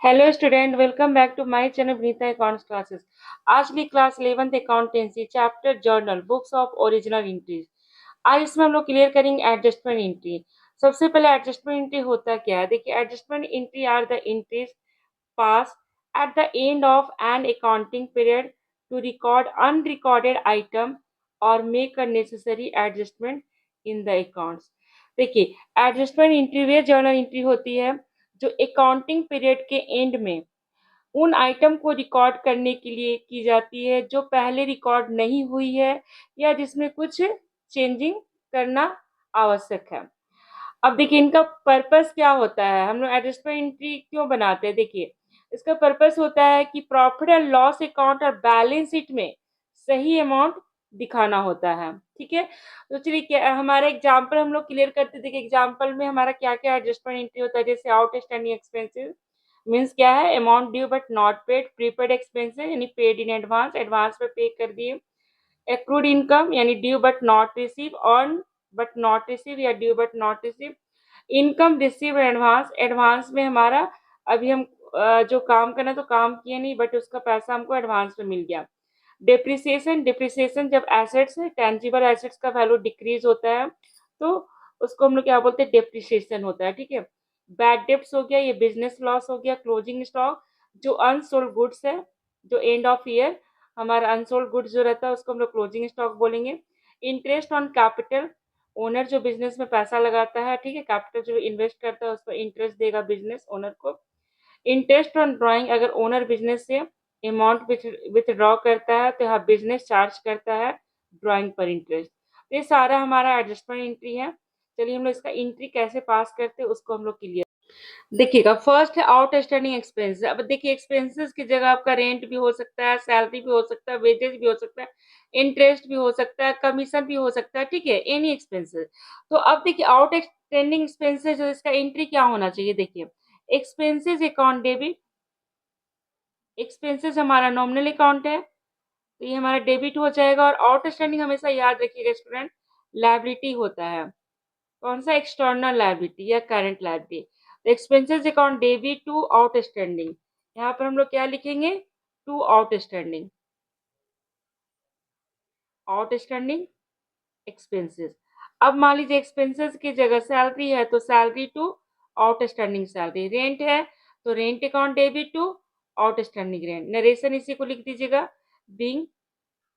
Hello student, welcome back to my channel Vinita accounts classes. आज की class 11th accountancy chapter journal books of original entries. आज इसमें हम लोग क्लियर करेंगे एडजस्टमेंट एंट्री। सबसे पहले एडजस्टमेंट एंट्री होता क्या है, देखिए adjustment entry are the entries pass at the end of an accounting period to record unrecorded item or make a necessary adjustment in the accounts। देखिए एडजस्टमेंट एंट्री वे journal entry होती है जो accounting period के and में उन item को record करने के लिए की जाती है जो पहले रिकॉर्ड नहीं हुई है या जिसमें कुछ चेंजिंग करना आवश्यक है। अब देखिए इनका पर्पस क्या होता है, हम लोग एडजस्टमेंट एंट्री क्यों बनाते हैं। देखिए इसका पर्पस होता है कि प्रॉफिट एंड लॉस अकाउंट और बैलेंस शीट में सही अमाउंट दिखाना होता है। ठीक है, तो चलिए क्या हमारा एग्जांपल हम लोग क्लियर करते। देखिए एग्जांपल में हमारा क्या क्या एडजस्टमेंट एंट्री होता है, जैसे आउटस्टैंडिंग एक्सपेंसेस मीन्स क्या है, amount due but not paid. Prepaid expenses यानी पेड इन एडवांस, एडवांस में पे कर दिए। एक्रूड इनकम यानी due but not receive, on but not receive या due but not receive. Income receive advance, advance में हमारा अभी हम जो काम करना तो काम किए नहीं बट उसका पैसा हमको एडवांस में मिल गया। डिप्रिसिएशन, डिप्रिसिएशन जब एसेट्स टेंजिबल एसेट्स का वैल्यू डिक्रीज होता है तो उसको हम लोग क्या बोलते हैं, डिप्रिसिएशन होता है। ठीक है, बैड डेप्स हो गया, ये बिजनेस लॉस हो गया। क्लोजिंग स्टॉक जो अनसोल्ड गुड्स है, जो एंड ऑफ ईयर हमारा अनसोल्ड गुड्स जो रहता है उसको हम लोग क्लोजिंग स्टॉक बोलेंगे। इंटरेस्ट ऑन कैपिटल, ओनर जो बिजनेस में पैसा लगाता है, ठीक है, कैपिटल जो इन्वेस्ट करता है उस पर इंटरेस्ट देगा बिजनेस ओनर को। इंटरेस्ट ऑन ड्रॉइंग, अगर ओनर बिजनेस से अमाउंट विथड्रॉ करता है तो यहाँ बिजनेस चार्ज करता है ड्रॉइंग पर इंटरेस्ट। तो ये सारा हमारा एडजस्टमेंट एंट्री है। चलिए हम लोग इसका एंट्री कैसे पास करते हैं उसको हम लोग क्लियर देखिएगा। फर्स्ट है आउटस्टैंडिंग एक्सपेंसेस। अब देखिए एक्सपेंसेस की जगह आपका रेंट भी हो सकता है, सैलरी भी हो सकता है, वेजेस भी हो सकता है, इंटरेस्ट भी हो सकता है, कमीशन भी हो सकता है। ठीक है, एनी एक्सपेंसेस। तो अब देखिए आउटस्टैंडिंग एक्सपेंसेस जो इसका एंट्री क्या होना चाहिए, देखिए एक्सपेंसेस अकाउंट डेबिट। एक्सपेंसेस हमारा नॉमिनल अकाउंट है तो ये हमारा डेबिट हो जाएगा। और आउटस्टैंडिंग हमेशा याद रखिएगा स्टूडेंट, लायबिलिटी होता है। कौन सा, एक्सटर्नल लायबिलिटी या करंट लायबिलिटी। तो expenses account debit to outstanding, यहाँ पर हम लोग क्या लिखेंगे, टू आउटस्टैंडिंग, आउटस्टैंडिंग एक्सपेंसेस। अब मान लीजिए एक्सपेंसेस की जगह सैलरी है तो salary to outstanding salary. Rent है तो rent account debit to outstanding rent. Narration इसी को लिख दीजिएगा, being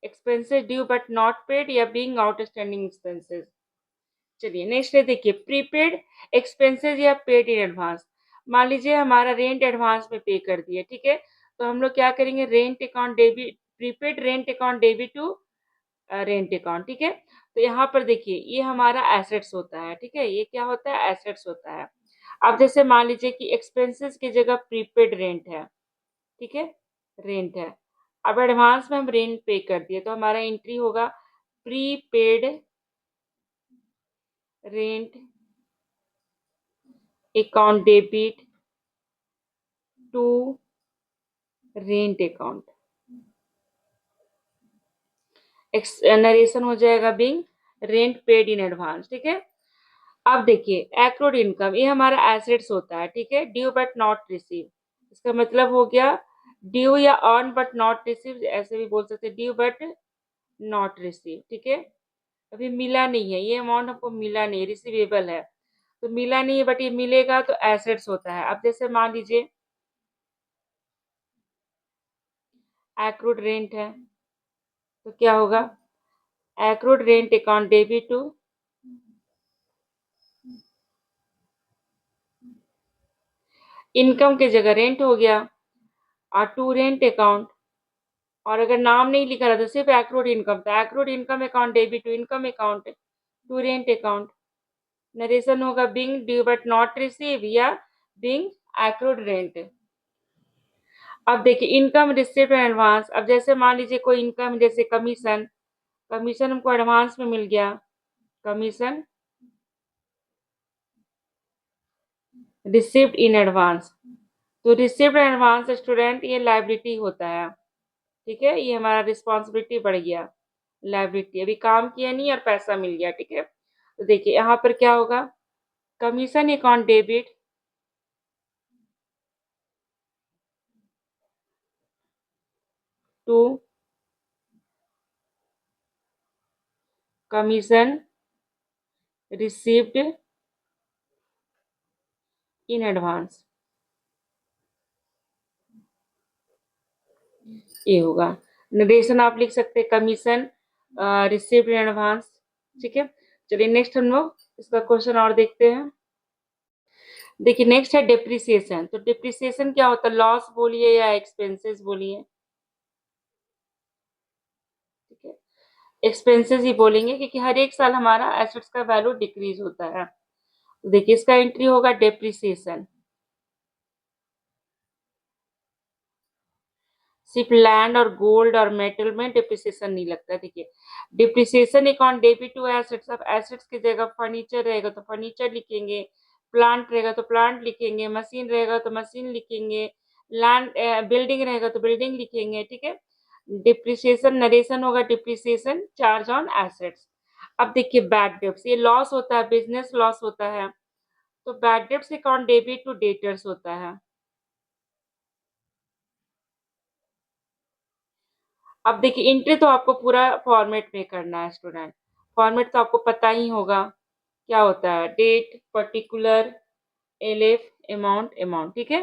expenses due but not paid या बीइंग आउटस्टैंडिंग एक्सपेंसेस। चलिए नेक्स्ट है, देखिए प्रीपेड एक्सपेंसेस या पेड इन एडवांस। मान लीजिए हमारा रेंट एडवांस में पे कर दिए, ठीक है, तो हम लोग क्या करेंगे, rent account debit, prepaid rent account debit to rent account. ठीक है, तो यहाँ पर देखिए ये हमारा एसेट्स होता है। ठीक है, ये क्या होता है, एसेट्स होता है। अब जैसे मान लीजिए कि एक्सपेंसेस की जगह प्रीपेड रेंट है, ठीक है, रेंट है। अब एडवांस में हम रेंट पे कर दिए तो हमारा एंट्री होगा prepaid rent account debit to rent account. Narration हो जाएगा being rent paid in advance. ठीक है, अब देखिए एक्रूड इनकम, ये हमारा एसेट्स होता है। ठीक है, ड्यू बट नॉट रिसीव, इसका मतलब हो गया ड्यू या अर्न बट नॉट रिसीव, ऐसे भी बोल सकते, ड्यू बट नॉट रिसीव। ठीक है, अभी मिला नहीं है, ये अमाउंट हमको मिला नहीं, रिसीवेबल है तो मिला नहीं है बट ये मिलेगा तो एसेट्स होता है। अब जैसे मान लीजिए एक्रूड रेंट है तो क्या होगा, accrued rent account debit to income की जगह रेंट हो गया और टू रेंट अकाउंट। और अगर नाम नहीं लिखा रहा तो सिर्फ एक्रूड इनकम, तो accrued income account debit to income account to rent account. Narration होगा being due but not receive या बिंग एक्रूड रेंट। अब देखिए इनकम रिसिप्ट एंड एडवांस। अब जैसे मान लीजिए कोई इनकम, जैसे कमीशन, कमीशन हमको एडवांस में मिल गया, कमीशन रिसिप्ट इन एडवांस। तो रिसिप्ट एडवांस स्टूडेंट ये लाइबिलिटी होता है। ठीक है, ये हमारा रिस्पॉन्सिबिलिटी बढ़ गया, लाइबिलिटी, अभी काम किया नहीं और पैसा मिल गया। ठीक है, तो देखिए यहाँ पर क्या होगा, commission account debit to commission received in advance, ये होगा। नरेशन आप लिख सकते हैं कमीशन रिसीव्ड इन एडवांस। ठीक है, चलिए नेक्स्ट हम लोग इसका क्वेश्चन और देखते हैं। देखिए नेक्स्ट है डिप्रिसिएशन। तो डिप्रिसिएशन क्या होता है, लॉस बोलिए या एक्सपेंसेस बोलिए। ठीक है, एक्सपेंसेस ही बोलेंगे क्योंकि हर एक साल हमारा एसेट्स का वैल्यू डिक्रीज होता है। तो देखिए इसका एंट्री होगा डिप्रिसिएशन। सिर्फ लैंड और गोल्ड और मेटल में डिप्रिसिएशन नहीं लगता है। देखिए depreciation account debit to assets. अब एसेट्स की जगह फर्नीचर रहेगा तो फर्नीचर लिखेंगे, प्लांट रहेगा तो प्लांट लिखेंगे, मशीन रहेगा तो मशीन लिखेंगे, लैंड बिल्डिंग रहेगा तो बिल्डिंग लिखेंगे। ठीक है, डिप्रिसिएशन नरेशन होगा डिप्रिसिएशन चार्ज ऑन एसेट्स। अब देखिए बैड डेब्ट्स, ये लॉस होता है, बिजनेस लॉस होता है, तो bad debts account debit to debtors होता है। अब देखिए एंट्री तो आपको पूरा फॉर्मेट में करना है स्टूडेंट। फॉर्मेट तो आपको पता ही होगा क्या होता है, date, particular, LF, amount, amount. ठीक है,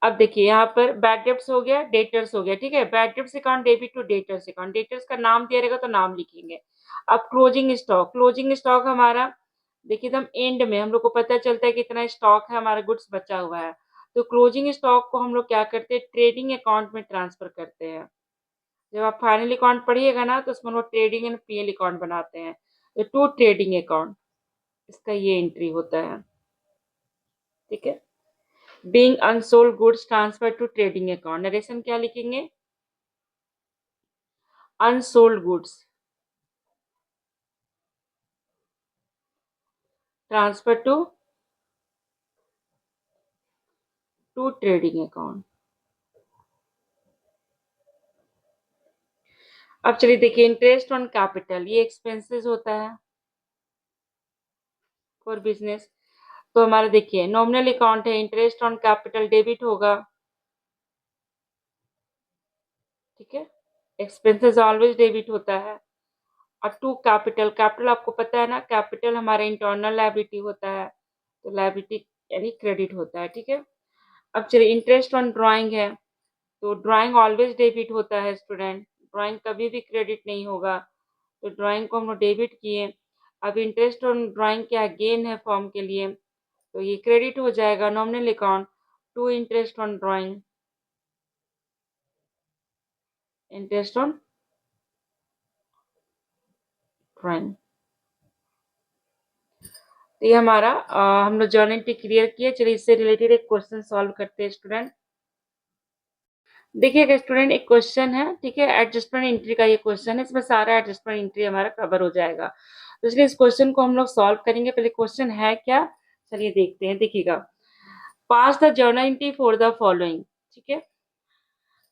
अब देखिए यहाँ पर बैड डेब्ट्स हो गया, डेटर्स हो गया। ठीक है, bad debts account debit to debtors account, debtors का नाम दिया रहेगा तो नाम लिखेंगे। अब क्लोजिंग स्टॉक, क्लोजिंग स्टॉक हमारा देखिए एकदम एंड में हम लोग को पता चलता है कितना स्टॉक है, हमारा गुड्स बचा हुआ है, तो क्लोजिंग स्टॉक को हम लोग क्या करते हैं, ट्रेडिंग अकाउंट में ट्रांसफर करते हैं। जब आप फाइनल अकाउंट पढ़िएगा ना तो उसमें वो ट्रेडिंग एंड पीएल अकाउंट बनाते हैं, तो टू ट्रेडिंग अकाउंट, इसका ये एंट्री होता है। ठीक है, being unsold goods transfer to trading account, narration क्या लिखेंगे, unsold goods transfer to trading account. अब चलिए देखिए इंटरेस्ट ऑन कैपिटल, ये एक्सपेंसेस होता है फॉर बिजनेस। तो हमारा देखिए नॉमिनल अकाउंट है, इंटरेस्ट ऑन कैपिटल डेबिट होगा। ठीक है, एक्सपेंसेस ऑलवेज डेबिट होता है। और टू कैपिटल, कैपिटल आपको पता है ना, कैपिटल हमारा इंटरनल लायबिलिटी होता है, तो लायबिलिटी यानी क्रेडिट होता है। ठीक है, अब चलिए इंटरेस्ट ऑन ड्राइंग है, तो ड्राइंग ऑलवेज डेबिट होता है स्टूडेंट, ड्राइंग कभी भी क्रेडिट नहीं होगा, तो ड्राइंग को हम लोग डेबिट किए। अब इंटरेस्ट ऑन ड्राइंग क्या गेन है फॉर्म के लिए, तो ये क्रेडिट हो जाएगा nominal account to interest on drawing, interest on drawing. तो ये हमारा हम लोग जर्नल एंट्री क्लियर किए। चलिए इससे रिलेटेड एक क्वेश्चन सॉल्व करते हैं स्टूडेंट। देखिएगा स्टूडेंट एक क्वेश्चन है, ठीक है, एडजस्टमेंट एंट्री का ये क्वेश्चन है, इसमें सारा एडजस्टमेंट एंट्री हमारा कवर हो जाएगा। तो इसलिए इस क्वेश्चन को हम लोग सॉल्व करेंगे। पहले क्वेश्चन है क्या, चलिए देखते हैं। देखिएगा, pass the journal entry for the following. ठीक है,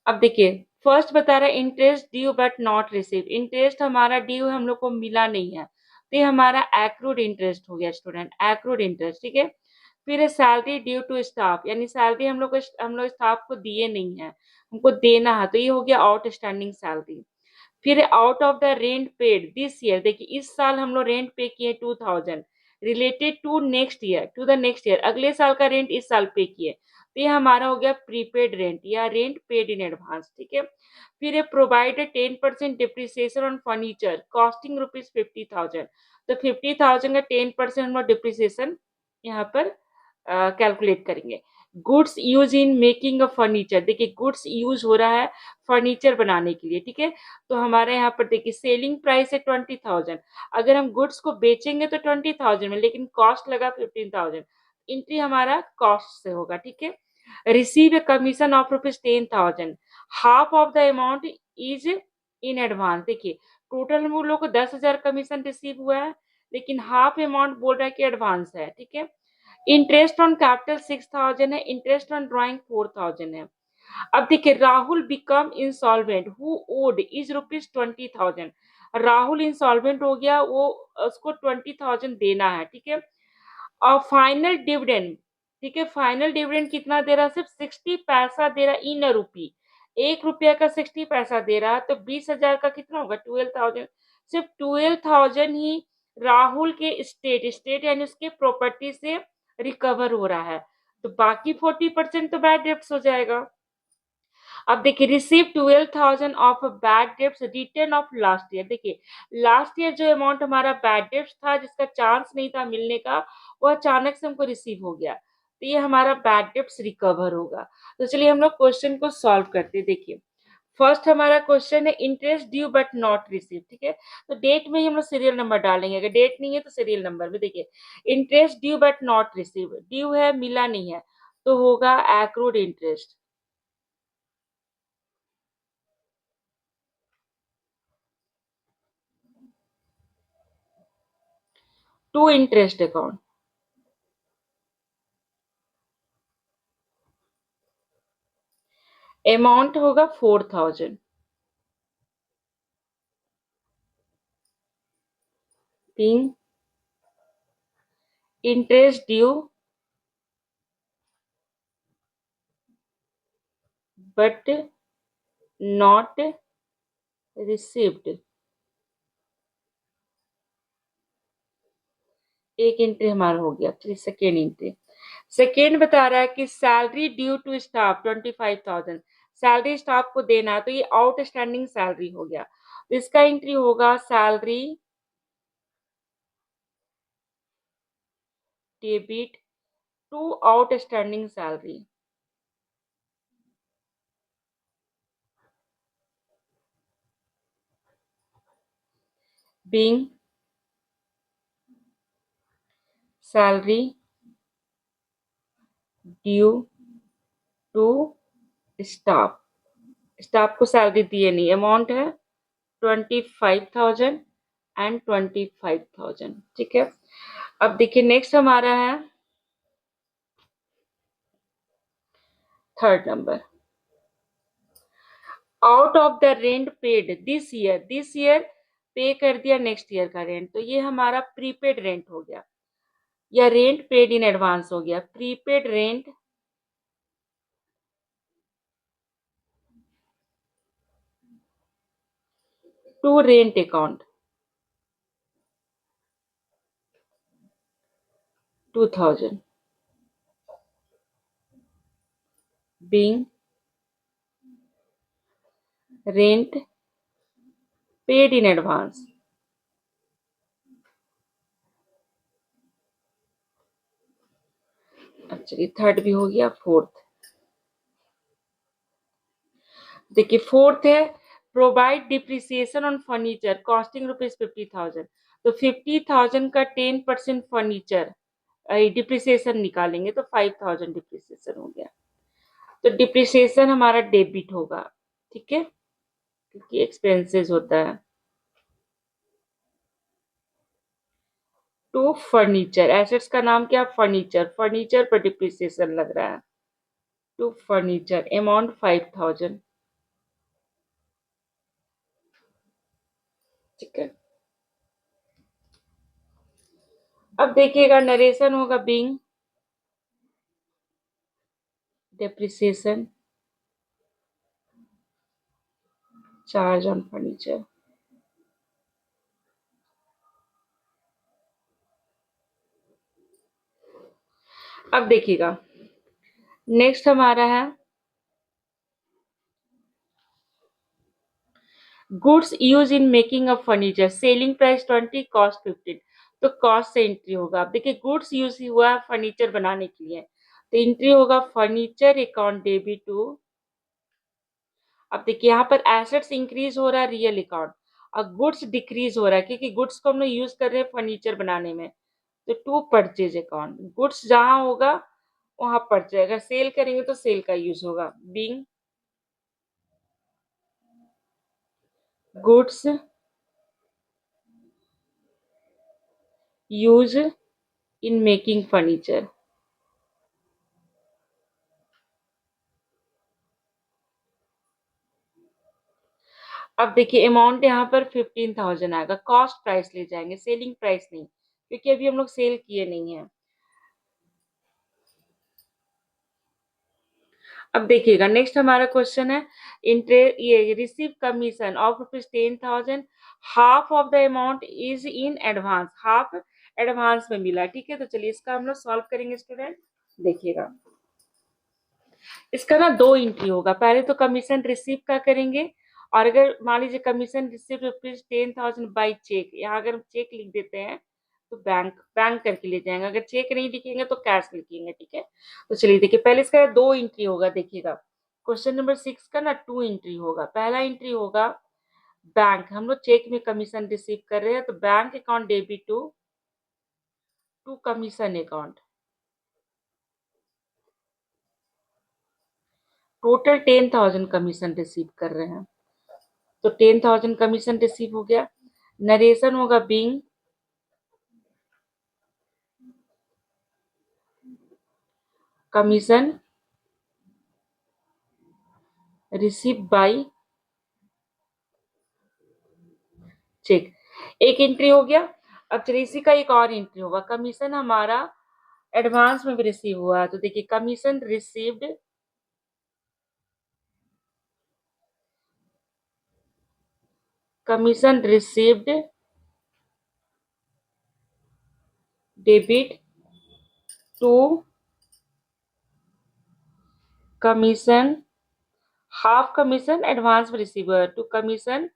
अब देखिए फर्स्ट बता रहा है interest due but not receive, interest हमारा ड्यू हम लोग को मिला नहीं है, तो ये हमारा एक्रूड इंटरेस्ट हो गया स्टूडेंट, एक्रूड इंटरेस्ट। ठीक है, फिर है सैलरी ड्यू टू स्टाफ, यानी सैलरी हम लोग स्टाफ को दिए नहीं है, हमको देना है, तो ये हो गया आउटस्टैंडिंग सैलरी। फिर out of the rent paid this year, देखिए इस साल हम लोग रेंट पे किए 2000, related to next year, to the next year, अगले साल का रेंट इस साल पे किए, तो ये हमारा हो गया प्रीपेड रेंट या रेंट पेड इन एडवांस। ठीक है, फिर ये provided 10% depreciation on furniture costing ₹50,000, तो 50,000 का 10% हम लोग डिप्रिसिएशन यहाँ पर कैलकुलेट करेंगे। Goods use in making of furniture, देखिए गुड्स यूज हो रहा है फर्नीचर बनाने के लिए। ठीक है, तो हमारे यहाँ पर देखिए सेलिंग प्राइस है 20,000, अगर हम गुड्स को बेचेंगे तो 20,000 में, लेकिन कॉस्ट लगा 15,000, एंट्री हमारा कॉस्ट से होगा। ठीक है, receive a commission of ₹10,000, half of the amount is in advance, देखिए टोटल हम लोग को 10,000 कमीशन रिसीव हुआ है, लेकिन हाफ अमाउंट बोल रहा है कि एडवांस है। ठीक है, इंटरेस्ट ऑन कैपिटल 6,000 है, इंटरेस्ट ऑन ड्राइंग 4,000 है। अब देखिए Rahul become insolvent who owed is ₹20,000, Rahul insolvent हो गया, वो उसको 20,000 देना है। ठीक है, और फाइनल डिविडेंड, ठीक है, फाइनल डिविडेंड कितना दे रहा है, सिर्फ 60 पैसा दे रहा इन रूपी, ₹1 का 60 पैसा दे रहा है, तो 20,000 का कितना होगा? 12,000। सिर्फ 12,000 ही राहुल के स्टेट यानी उसके प्रॉपर्टी से रिकवर हो रहा है, तो बाकी 40% तो बैड डेब्ट्स हो जाएगा। अब देखिए, receive 12,000 of bad debts return of last year. देखिए, लास्ट ईयर जो अमाउंट हमारा बैड डेब्ट्स था, जिसका चांस नहीं था मिलने का, वो अचानक से हमको रिसीव हो गया, तो ये हमारा बैड डेब्ट्स रिकवर होगा। तो चलिए हम लोग क्वेश्चन को सॉल्व करते हैं। देखिए, फर्स्ट हमारा क्वेश्चन है interest due but not receive. ठीक है, तो डेट में ही हम लोग सीरियल नंबर डालेंगे, अगर डेट नहीं है तो सीरियल नंबर में। देखिए, interest due but not receive, due है मिला नहीं है, तो होगा accrued interest. To interest account, amount होगा 4,000। तीन, interest due but not received, एक एंट्री हमारा हो गया। फिर सेकेंड एंट्री, सेकेंड बता रहा है कि salary due to staff 25,000, salary staff को देना है, तो ये आउटस्टैंडिंग सैलरी हो गया, तो इसका एंट्री होगा salary debit to outstanding salary. Being salary due to staff, staff को सैलरी दिए नहीं, अमाउंट है 25,000 एंड 25,000। ठीक है, अब देखिए नेक्स्ट हमारा है third number, out of the rent paid this year पे कर दिया नेक्स्ट ईयर का रेंट, तो ये हमारा प्रीपेड रेंट हो गया, या रेंट पेड इन एडवांस हो गया। Prepaid rent to rent account 2,000 being rent paid in advance. अच्छा, ये थर्ड भी हो गया। फोर्थ, देखिए फोर्थ है provide depreciation on furniture costing ₹50,000, तो 50,000 का 10% फर्नीचर डिप्रिसिएशन निकालेंगे, तो 5,000 डिप्रिसिएशन हो गया, तो डिप्रिसिएशन हमारा डेबिट होगा। ठीक है, क्योंकि एक्सपेंसेस होता है। टू फर्नीचर, एसेट्स का नाम क्या? फर्नीचर, फर्नीचर पर डिप्रिसिएशन लग रहा है। To furniture, amount 5,000। ठीक है, अब देखिएगा नरेशन होगा being depreciation charge on furniture. अब देखिएगा नेक्स्ट हमारा है goods use in making a furniture, selling price 20, cost 15, तो कॉस्ट से एंट्री होगा। अब देखिए गुड्स यूज हुआ फर्नीचर बनाने के लिए, तो एंट्री होगा फर्नीचर अकाउंट डेबिट टू। अब देखिए यहाँ पर एसेट्स इंक्रीज हो रहा है रियल अकाउंट, और गुड्स डिक्रीज हो रहा है, क्योंकि गुड्स को हम लोग यूज कर रहे हैं फर्नीचर बनाने में, तो टू परचेज अकाउंट, गुड्स जहां होगा वहां परचेज, अगर सेल करेंगे तो सेल का यूज होगा। Being goods use in making furniture. अब देखिए अमाउंट यहाँ पर 15,000 आएगा, कॉस्ट प्राइस ले जाएंगे, सेलिंग प्राइस नहीं, क्योंकि अभी हम लोग सेल किए नहीं है। अब देखिएगा नेक्स्ट हमारा क्वेश्चन है, ये receive commission of ₹10,000, half of the amount is in advance, half advance में मिला, ठीक है। तो चलिए इसका हम लोग सॉल्व करेंगे स्टूडेंट। देखिएगा इसका ना दो एंट्री होगा, पहले तो कमीशन रिसीव का करेंगे, और अगर मान लीजिए कमीशन रिसीव ₹10,000 बाई चेक, यहाँ अगर हम चेक लिख देते हैं तो बैंक बैंक करके ले जाएंगे, अगर चेक नहीं लिखेंगे तो कैश लिखेंगे, ठीक है। तो चलिए देखिए पहले इसका दो एंट्री होगा, देखिएगा क्वेश्चन नंबर 6 का ना टू एंट्री होगा। पहला एंट्री होगा बैंक, हम लोग चेक में कमीशन रिसीव कर रहे हैं, तो bank account debit to to commission account, total 10,000 commission receive कर रहे हैं, तो 10,000 कमीशन रिसीव हो गया। नरेशन होगा being commission receive by cheque, एक एंट्री हो गया। अब चलिए इसी का एक और एंट्री होगा, कमीशन हमारा एडवांस में भी रिसीव हुआ है, तो देखिए commission received debit to commission, half commission advance में रिसीव हुआ to commission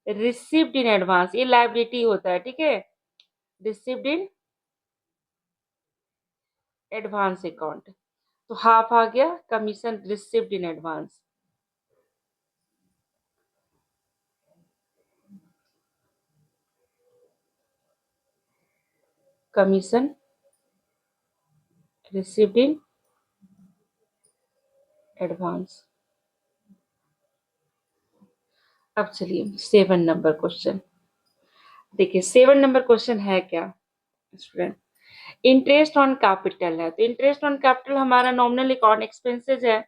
received in advance, ये लायबिलिटी होता है, ठीक है। रिसीव्ड इन एडवांस अकाउंट, तो हाफ आ गया commission received in advance, commission received in advance. अब चलिए 7 नंबर क्वेश्चन देखिए, 7 नंबर क्वेश्चन है क्या स्टूडेंट, इंटरेस्ट ऑन कैपिटल है, तो इंटरेस्ट ऑन कैपिटल हमारा नॉमिनल अकाउंट एक्सपेंसेस है,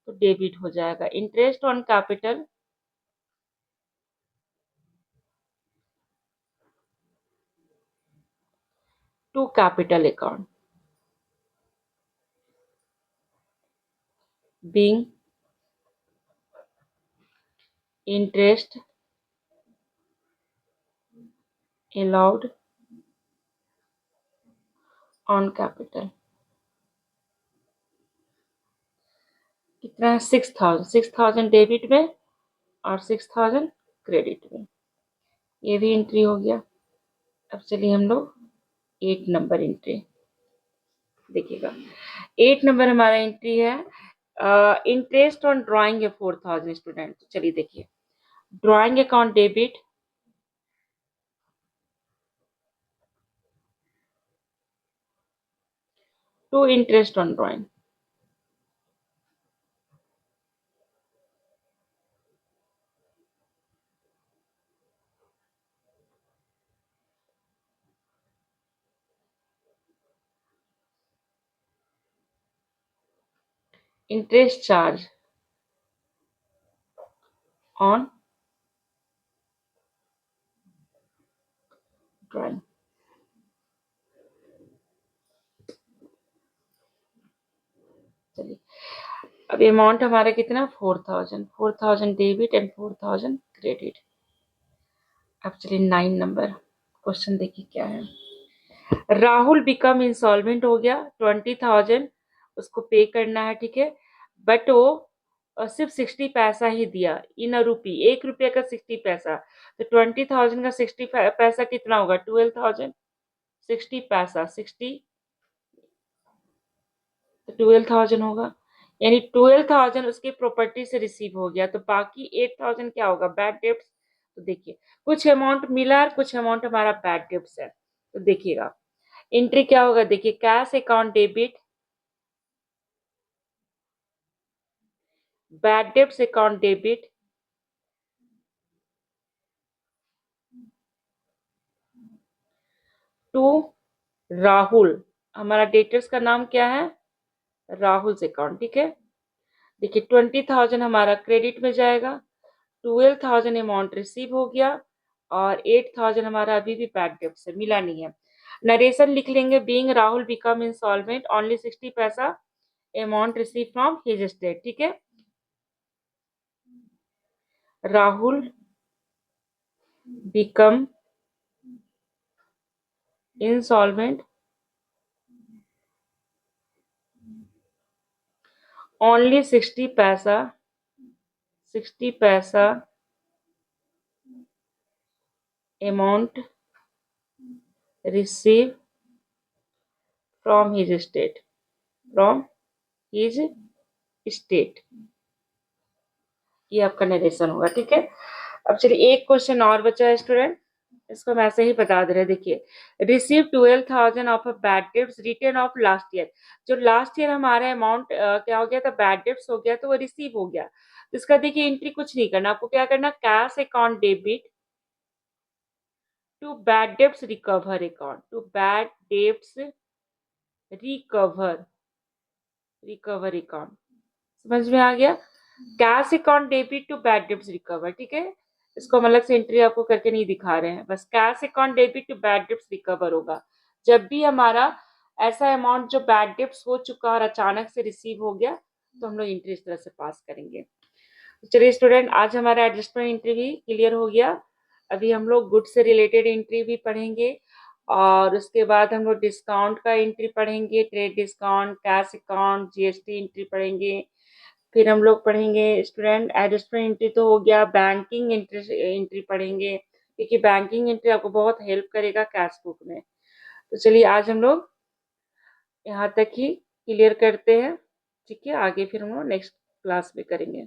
तो डेबिट हो जाएगा। Interest on capital to capital account being interest allowed on capital, कितना है 6,000, 6,000 डेबिट में और 6,000 क्रेडिट में, ये भी एंट्री हो गया। अब चलिए हम लोग 8 नंबर एंट्री देखिएगा, 8 नंबर हमारा एंट्री है, इंटरेस्ट ऑन ड्राइंग है 4,000 स्टूडेंट। तो चलिए देखिए, drawing account debit to interest on drawing, interest charge on drawing. चलिए अब अमाउंट हमारा कितना 4,000, 4,000 डेबिट एंड 4,000 क्रेडिट। अब चलिए 9 नंबर क्वेश्चन देखिए क्या है, राहुल बिकम इंसॉल्वेंट हो गया, 20,000 उसको पे करना है, ठीक है, बट वो सिर्फ 60 पैसा ही दिया, इन अ रूपी, 1 रुपये का 60 पैसा, तो 20,000 का 60 पैसा कितना होगा 12,000, 60 पैसा 60, तो 12,000 होगा, यानी 12,000 उसके प्रॉपर्टी से रिसीव हो गया, तो बाकी 8,000 क्या होगा बैड डेब्ट्स। तो देखिए कुछ अमाउंट मिला और कुछ अमाउंट हमारा बैड डेब्ट्स है, तो देखिएगा एंट्री क्या होगा, देखिए cash account debit bad debts account debit to Rahul, हमारा डेटर्स का नाम क्या है राहुल अकाउंट, ठीक है। देखिए 20,000 हमारा क्रेडिट में जाएगा, 12,000 अमाउंट रिसीव हो गया, और 8,000 हमारा अभी भी बैड डेब्ट से मिला नहीं है। नरेशन लिख लेंगे, being Rahul become insolvent only 60 पैसा amount receive from his state, ठीक है। राहुल बिकम इंसॉल्वेंट ओनली 60 पैसा amount receive from his state, from his state. ये आपका नरेशन होगा, ठीक है। अब चलिए एक क्वेश्चन और बचा है स्टूडेंट, इसको मैं ऐसे ही बता दे रहे, देखिए। Receive 12,000 of a bad debts return of last year. जो लास्ट ईयर हमारा अमाउंट क्या हो गया था, बैड डेब्ट्स हो गया, तो वो रिसीव हो गया। तो इसका देखिए एंट्री कुछ नहीं करना, आपको क्या करना, cash account debit to bad debts recover account, to bad debts recover, recover account. समझ में आ गया, cash account debit to bad debts recover, ठीक है। इसको हम अलग से एंट्री आपको करके नहीं दिखा रहे हैं, बस cash account debit to bad debts recover होगा जब भी हमारा ऐसा अमाउंट जो बैड डेब्ट्स हो चुका और अचानक से रिसीव हो गया, तो हम लोग एंट्री इस तरह से पास करेंगे। तो चलिए स्टूडेंट, आज हमारा एडजस्टमेंट एंट्री भी क्लियर हो गया। अभी हम लोग गुड्स से रिलेटेड एंट्री भी पढ़ेंगे, और उसके बाद हम लोग डिस्काउंट का एंट्री पढ़ेंगे, trade discount, cash account, GST entry पढ़ेंगे। फिर हम लोग पढ़ेंगे स्टूडेंट एडजस्टमेंट एंट्री तो हो गया, बैंकिंग एंट्री एंट्री पढ़ेंगे, क्योंकि बैंकिंग एंट्री आपको बहुत हेल्प करेगा कैश बुक में। तो चलिए आज हम लोग यहाँ तक ही क्लियर करते हैं, ठीक है। आगे फिर हम लोग नेक्स्ट क्लास में करेंगे।